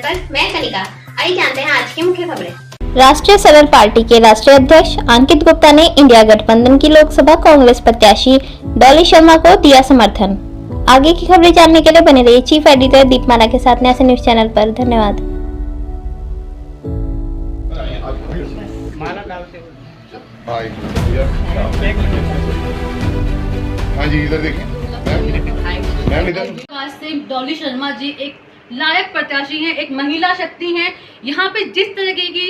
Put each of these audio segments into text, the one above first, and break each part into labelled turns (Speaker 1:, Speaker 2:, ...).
Speaker 1: पर मैं कनिका। आइए जानते हैं आज की मुख्य खबरें।
Speaker 2: राष्ट्रीय सदर पार्टी के राष्ट्रीय अध्यक्ष अंकित गुप्ता ने इंडिया गठबंधन की लोकसभा कांग्रेस प्रत्याशी डॉली शर्मा को दिया समर्थन। आगे की खबरें जानने के लिए बने रहिए चीफ एडिटर दीपमाला के साथ न्यास न्यूज चैनल पर। धन्यवाद।
Speaker 3: हाँ जी, इधर देखिए।
Speaker 4: डॉली शर्मा जी एक लायक प्रत्याशी हैं, एक महिला शक्ति हैं। यहाँ पे जिस तरीके की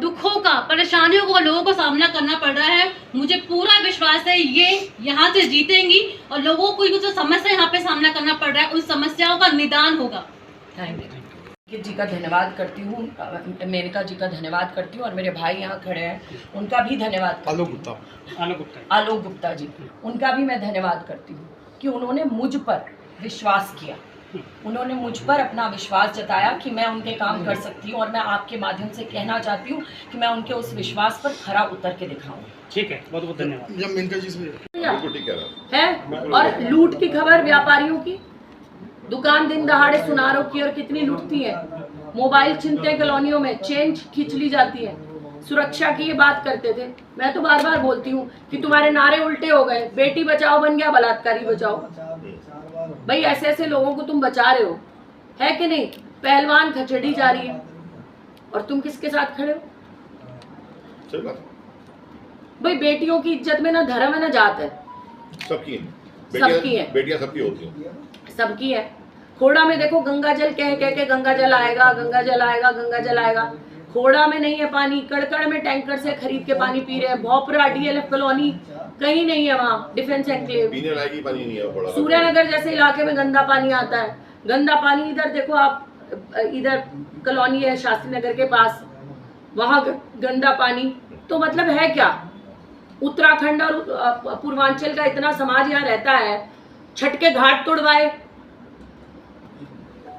Speaker 4: दुखों का, परेशानियों को लोगों को सामना करना पड़ रहा है, मुझे पूरा विश्वास है ये यहाँ से जीतेंगी और लोगों को जो समस्या यहाँ पे सामना करना पड़ रहा है उन समस्याओं का निदान होगा।
Speaker 5: जी का धन्यवाद करती हूँ, मेनका जी का धन्यवाद करती हूँ और मेरे भाई यहाँ खड़े हैं उनका भी धन्यवाद। आलोक गुप्ता जी, उनका भी मैं धन्यवाद करती हूँ कि उन्होंने मुझ पर विश्वास किया, उन्होंने मुझ पर अपना विश्वास जताया कि मैं उनके काम कर सकती हूँ। और मैं आपके माध्यम से कहना चाहती हूँ कि मैं उनके उस विश्वास पर खरा उतर के दिखाऊँ।
Speaker 6: ठीक है, बहुत बहुत धन्यवाद।
Speaker 5: है और लूट की खबर व्यापारियों की, दुकान दिन दहाड़े सुनारों की, और कितनी लूटती है। मोबाइल छिनते कॉलोनियों में, चेन खींच ली जाती है। सुरक्षा की ये बात करते थे। मैं तो बार बार बोलती हूँ कि तुम्हारे नारे उल्टे हो गए, बेटी बचाओ बन गया बलात्कारी बचाओ। भाई ऐसे ऐसे लोगों को तुम बचा रहे हो, है कि नहीं? पहलवान खचड़ी जा रही है और तुम किसके साथ खड़े हो? भाई बेटियों की इज्जत में ना धर्म है ना जात है, सबकी है, बेटियां सबकी होती है, सबकी है। खोड़ा में देखो गंगा जल कह कह के गंगा जल आएगा, गंगा जल आएगा, गंगा जल आएगा। खोड़ा में नहीं है पानी, कड़कड़ में टैंकर से खरीद के पानी पी रहे हैं। भोपरा DLF कॉलोनी कहीं नहीं है, वहाँ डिफेंस एनक्लेव, पीने लायक पानी नहीं है। सूर्यनगर जैसे इलाके में गंदा पानी आता है। गंदा पानी इधर देखो आप, इधर कॉलोनी है शास्त्री नगर के पास, वहाँ गंदा पानी। तो मतलब है क्या? उत्तराखंड और पूर्वांचल का इतना समाज यहाँ रहता है, छठ के घाट तोड़वाए,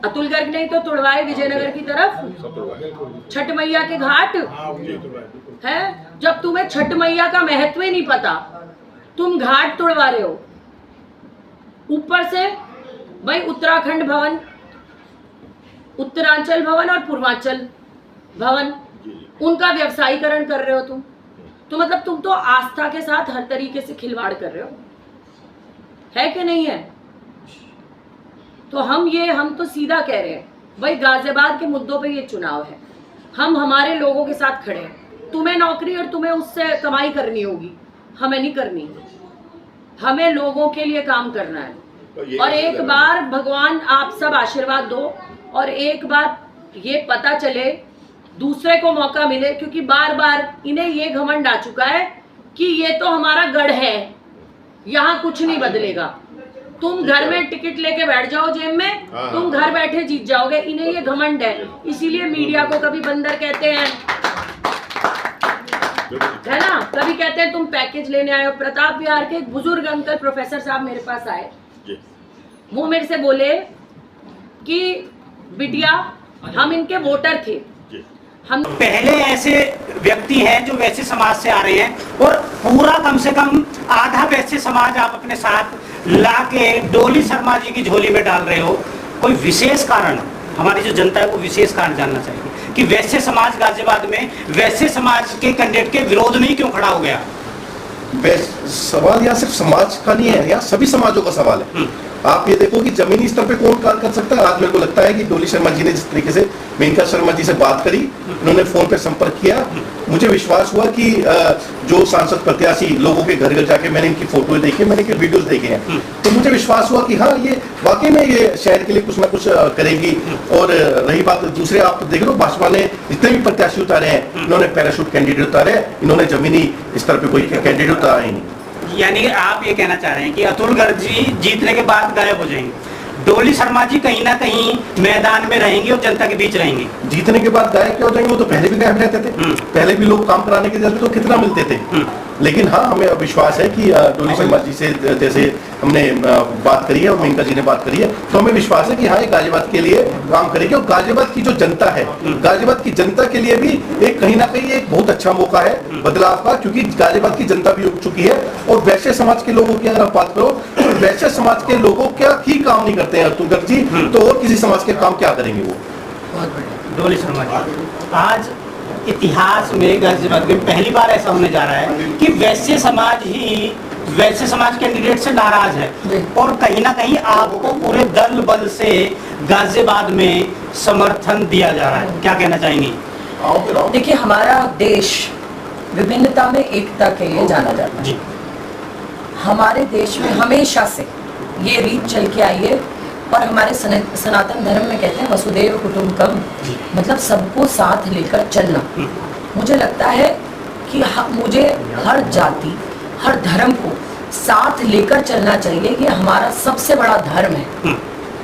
Speaker 5: अतुल गर्ग नहीं तो तोड़वाए विजयनगर की तरफ छठ मैया के घाट है। जब तुम्हें छठ मैया का महत्व ही नहीं पता, तुम घाट तोड़वा रहे हो। ऊपर से भाई उत्तराखंड भवन, उत्तरांचल भवन और पूर्वांचल भवन, उनका व्यवसायीकरण कर रहे हो तुम। तो मतलब तुम तो आस्था के साथ हर तरीके से खिलवाड़ कर रहे हो, है कि नहीं है? तो हम तो सीधा कह रहे हैं भाई, गाजियाबाद के मुद्दों पे ये चुनाव है, हम हमारे लोगों के साथ खड़े हैं। तुम्हें नौकरी और तुम्हें उससे कमाई करनी होगी, हमें नहीं करनी। हमें लोगों के लिए काम करना है। और एक बार भगवान आप सब आशीर्वाद दो और एक बार ये पता चले, दूसरे को मौका मिले, क्योंकि बार बार इन्हें ये घमंड आ चुका है कि ये तो हमारा गढ़ है, यहाँ कुछ नहीं बदलेगा। तुम घर में टिकट लेके बैठ जाओ जेब में, तुम घर बैठे जीत जाओगे। इन्हें ये घमंड है, इसीलिए मीडिया को कभी बंदर कहते हैं, है ना, कभी कहते हैं तुम पैकेज लेने आए हो। प्रताप विहार के एक बुजुर्ग अंकल प्रोफेसर साहब मेरे पास आए, वो मेरे से बोले कि बिटिया हम इनके वोटर थे। हम
Speaker 6: पहले ऐसे व्यक्ति हैं जो वैसे समाज से आ रहे हैं और पूरा कम से कम आधा वैसे समाज आप अपने साथ लाके डोली शर्मा जी की झोली में डाल रहे हो। कोई विशेष कारण, हमारी जो जनता है वो विशेष कारण जानना चाहिए कि वैसे समाज गाजियाबाद में वैसे समाज के कैंडिडेट के विरोध में ही क्यों खड़ा हो गया?
Speaker 3: सवाल यहाँ सिर्फ समाज का नहीं है, यहाँ सभी समाजों का सवाल है। आप ये देखो कि जमीनी स्तर पे कौन कार्य कर सकता है। आज मेरे को लगता है कि डोली शर्मा जी ने जिस तरीके से मेनका शर्मा जी से बात करी, उन्होंने फोन पे संपर्क किया, मुझे विश्वास हुआ कि जो सांसद प्रत्याशी लोगों के घर घर जाके मैंने इनकी फोटो देखे, मैंने इनके वीडियोस देखे हैं, तो मुझे विश्वास हुआ कि हाँ ये वाकई में ये शहर के लिए कुछ ना कुछ करेगी। और रही बात दूसरे, आप देख लो भाजपा ने जितने भी प्रत्याशी उतारे हैं, इन्होंने पैराशूट कैंडिडेट उतारे, इन्होंने जमीनी स्तर पे कोई कैंडिडेट उतारा ही नहीं।
Speaker 6: यानी आप ये कहना चाह रहे हैं कि अतुल गर्ग जी जीतने के बाद गायब हो जाएंगे, डोली शर्मा जी कहीं ना कहीं मैदान में रहेंगी और जनता के बीच रहेंगी।
Speaker 3: जीतने के बाद गायब क्यों हो जाएंगे? वो तो पहले भी गायब रहते थे, पहले भी लोग काम कराने के जाते तो कितना मिलते थे। लेकिन हाँ, हमें विश्वास है कि डोली शर्मा जी से जैसे हमने बात करी है और मेनका जी ने बात करी है, तो हमें विश्वास है कि हाँ ये गाजियाबाद के लिए काम करेगी। और गाजियाबाद की जो जनता है, गाजियाबाद की जनता के लिए भी एक कहीं ना कहीं एक बहुत अच्छा मौका है बदलाव का, क्योंकि गाजियाबाद की जनता भी उठ चुकी है। और वैश्य समाज के लोगों की अगर आप बात करो तो वैश्य समाज के लोगों क्या ही काम नहीं करते हैं अतुल गर्ग जी, तो और किसी समाज के काम क्या करेंगे वो?
Speaker 6: डोली शर्मा जी, आज इतिहास में गाजियाबाद में पहली बार ऐसा होने जा रहा है कि वैश्य समाज कैंडिडेट से नाराज है और कहीं ना कहीं आपको पूरे दल बल से गाजियाबाद में समर्थन दिया जा रहा है, क्या कहना चाहेंगे?
Speaker 5: देखिए, हमारा देश विभिन्नता में एकता के लिए जाना जाता है
Speaker 6: जी।
Speaker 5: हमारे देश में हमेशा से ये रीत चल के आई है और हमारे सनातन धर्म में कहते हैं वसुदेव कुटुंबकम, मतलब सबको साथ लेकर चलना। मुझे लगता है कि मुझे हर जाति हर धर्म को साथ लेकर चलना चाहिए। ये हमारा सबसे बड़ा धर्म है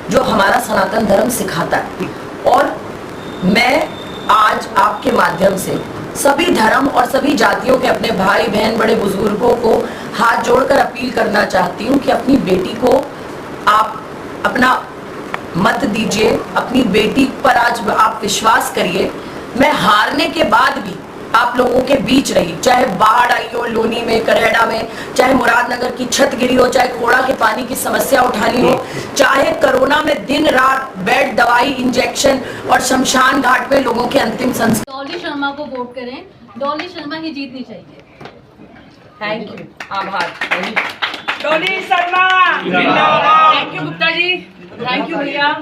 Speaker 5: जो हमारा सनातन धर्म सिखाता है। और मैं आज आपके माध्यम से सभी धर्म और सभी जातियों के अपने भाई बहन बड़े बुजुर्गों को हाथ जोड़कर अपील करना चाहती हूँ कि अपनी बेटी को आप अपना मत दीजिए, अपनी बेटी पर आज आप विश्वास करिए। मैं हारने के बाद भी आप लोगों के बीच रही, चाहे बाढ़ आई हो लोनी में, करेड़ा में, चाहे मुरादनगर की छत गिरी हो, चाहे खोड़ा के पानी की समस्या उठानी हो, चाहे कोरोना में दिन रात बेड, दवाई, इंजेक्शन और शमशान घाट में लोगों के अंतिम संस्कार।
Speaker 4: डॉली शर्मा को वोट करें, डॉली शर्मा ही जीतनी चाहिए।
Speaker 5: थैंक यू, आभार। Dolly Sharma, thank you Gupta ji, thank you भैया।